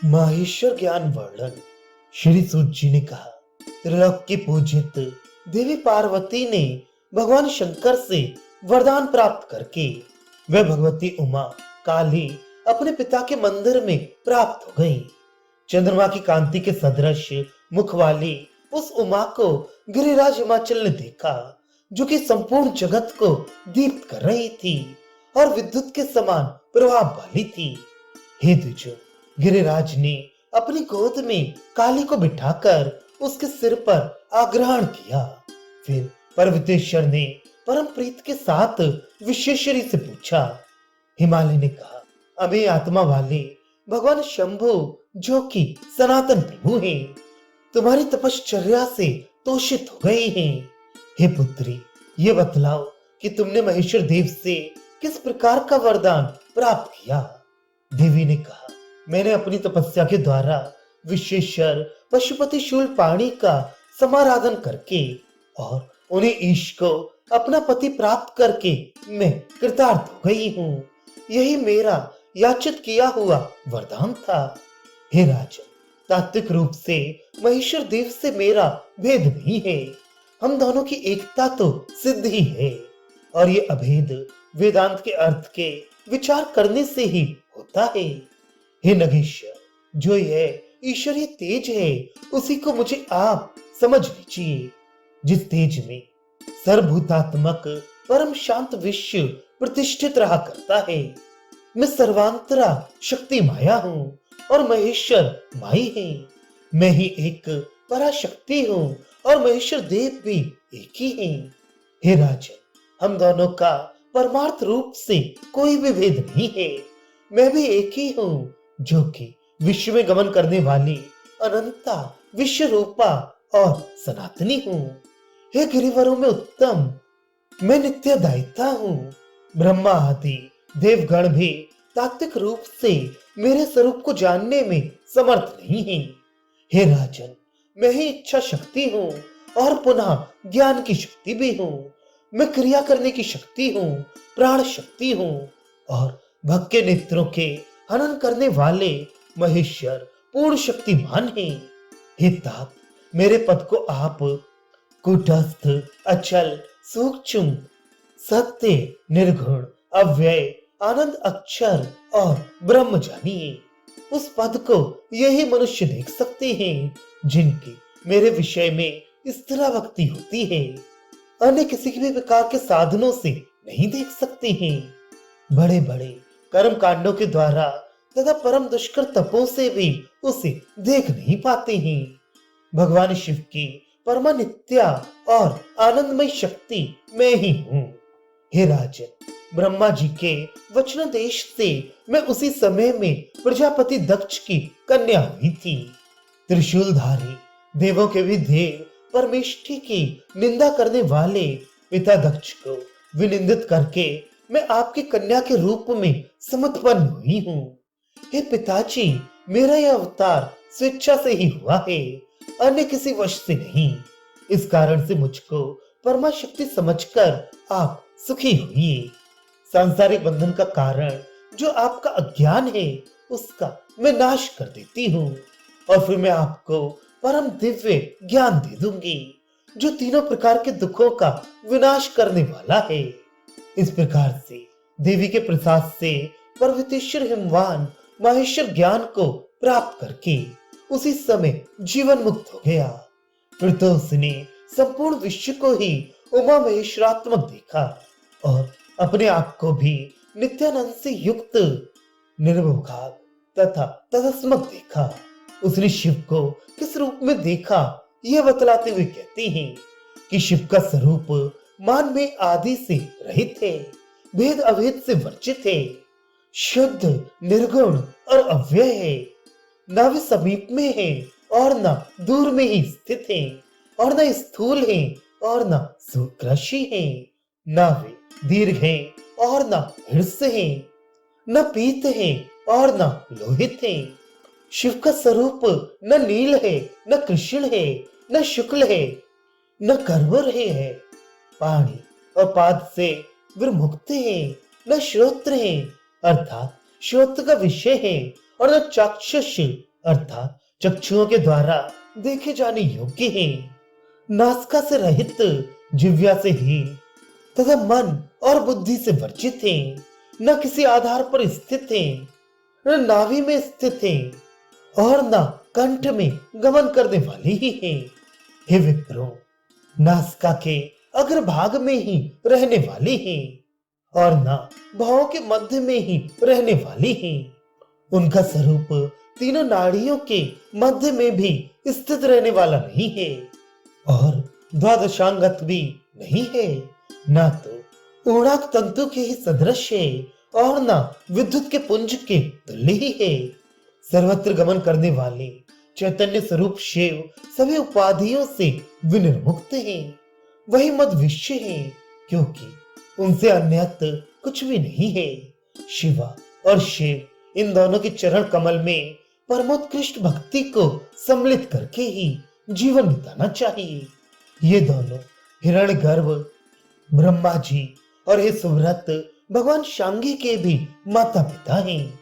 माहेश्वर ज्ञान वर्णन। श्री सूत जी ने कहा, त्रिलोक की पूजित देवी पार्वती ने भगवान शंकर से वरदान प्राप्त करके वह भगवती उमा काली अपने पिता के मंदिर में प्राप्त हो गई। चंद्रमा की कांति के सदृश मुख वाली उस उमा को गिरिराज हिमाचल ने देखा, जो कि संपूर्ण जगत को दीप्त कर रही थी और विद्युत के समान प्रभाव वाली थी। हे द्विजो, गिरिराज ने अपनी गोद में काली को बिठाकर उसके सिर पर आग्रहण किया। फिर पर्वतेश्वर ने परम प्रीत के साथ विश्वेश्वरी से पूछा। हिमालय ने कहा, अभी आत्मा वाले भगवान शंभु, जो कि सनातन प्रभु हैं, तुम्हारी तपश्चर्या से तोषित हो गए हैं। हे पुत्री, ये बतलाओ कि तुमने महेश्वर देव से किस प्रकार का वरदान प्राप्त किया। देवी ने कहा, मैंने अपनी तपस्या के द्वारा विश्वेश्वर पशुपति शूलपाणी का समाराधन करके और उन्हें ईश को अपना पति प्राप्त करके मैं कृतार्थ हो गई हूँ। यही मेरा याचित किया हुआ वरदान था। हे राजन, तात्विक रूप से महेश्वर देव से मेरा भेद नहीं है। हम दोनों की एकता तो सिद्ध ही है और ये अभेद वेदांत के अर्थ के विचार करने से ही होता है। हे नगेश्वर, जो यह ईश्वरीय तेज है उसी को मुझे आप समझ लीजिए, जिस तेज में सर्वभूतात्मक परम शांत विश्व प्रतिष्ठित रहा करता है। मैं सर्वांतरा शक्ति माया हूँ और महेश्वर माई है। मैं ही एक पराशक्ति हूँ और महेश्वर देव भी एक ही है। हे राजन, हम दोनों का परमार्थ रूप से कोई भी भेद नहीं है। मैं भी एक ही हूँ, जो कि विश्व में गमन करने वाली अनंता विश्व रूपा और सनातनी हूँ। हे गिरिवरों में उत्तम, मैं नित्य दायिता हूँ। ब्रह्मा आदि देवगण भी तात्विक रूप से मेरे स्वरूप को जानने में समर्थ नहीं है। हे राजन, मैं ही इच्छा शक्ति हूँ और पुनः ज्ञान की शक्ति भी हूँ। मैं क्रिया करने की शक्ति हूँ, प्राण शक्ति हूँ और भक्त के नेत्रों के हनन करने वाले महेश्वर पूर्ण शक्तिमान है। हे तात, मेरे पद को आप कूटस्थ, अचल, सूक्ष्म, सत्य, निर्गुण, अव्यय, आनंद अक्षर और ब्रह्म जानिए। उस पद को यही मनुष्य देख सकते हैं जिनकी मेरे विषय में स्थिर भक्ति होती है। अन्य किसी भी प्रकार के साधनों से नहीं देख सकते हैं। बड़े बड़े कर्म कांडों के द्वारा तथा परम दुष्कर तपों से भी उसे देख नहीं पाते हैं। भगवान शिव की परमानित्या और आनंदमय शक्ति मैं ही हूँ। हे राजन, ब्रह्मा जी के वचनादेश से मैं उसी समय में प्रजापति दक्ष की कन्या हुई थी। त्रिशूलधारी देवों के भी देव परमेष्ठी की निंदा करने वाले पिता दक्ष को विनिंदित करके मैं आपकी कन्या के रूप में समुत्पन्न हुई हूँ। हे पिताजी, मेरा यह अवतार स्वेच्छा से ही हुआ है, अन्य किसी वश से नहीं। इस कारण से मुझको परमा शक्ति समझकर आप सुखी हुई। सांसारिक बंधन का कारण जो आपका अज्ञान है उसका मैं नाश कर देती हूँ और फिर मैं आपको परम दिव्य ज्ञान दे दूंगी, जो तीनों प्रकार के दुखों का विनाश करने वाला है। इस प्रकार से देवी के प्रसाद से पर्वतेश्वर हिमवान माहेश्वर ज्ञान को प्राप्त करके उसी समय जीवन मुक्त हो गया। फिर तो उसने संपूर्ण विश्व को ही उमा महेश्वरात्मक देखा और अपने आप को भी नित्यानंद से युक्त, निर्विभाग तथा तदस्मक देखा। उसने शिव को किस रूप में देखा, यह बतलाते हुए कहते हैं कि शिव का स्वरूप मान में आदि से रहित है, भेद अभेद से वर्जित है, शुद्ध, निर्गुण और अव्यय है। न वे समीप में है और न दूर में ही स्थित है और न स्थूल है और न सूत्रशी है। न वे दीर्घ है और न हृस्य है, न पीत है और न लोहित है। शिव का स्वरूप न नील है, न कृष्ण है, न शुक्ल है, न करवर है। पाणी और पाद से विमुक्त है, न श्रोत्र है अर्थात श्रोत्र का विषय है और न चाक्षुष अर्थात चक्षुओं के द्वारा देखे जाने योग्य हैं, नासिका से रहित, जिह्वा से हीन तथा मन और बुद्धि से वर्जित हैं, न किसी आधार पर स्थित हैं, न नाभि में स्थित हैं और न कंठ में गमन करने वाली ही हैं। हे विप्रो, नासिका के अग्रभाग में ही रहने वाली हैं और न भावों के मध्य में ही रहने वाली हैं। उनका स्वरूप तीनों नाड़ियों के मध्य में भी स्थित रहने वाला नहीं है और द्वादशांगत भी नहीं है, न तो ऊर्णाक तंतु के ही सदृश है और न विद्युत के पुंज के तुल्य ही है। सर्वत्र गमन करने वाले चैतन्य स्वरूप शिव सभी उपाधियों से विनिर्मुक्त है। वही मद विश्व है, क्योंकि उनसे अन्यत्र कुछ भी नहीं है। शिवा और शिव इन दोनों के चरण कमल में परमोत्कृष्ट भक्ति को सम्मिलित करके ही जीवन बिताना चाहिए। ये दोनों हिरण्यगर्भ ब्रह्मा जी और हे सुव्रत भगवान शांगी के भी माता पिता हैं।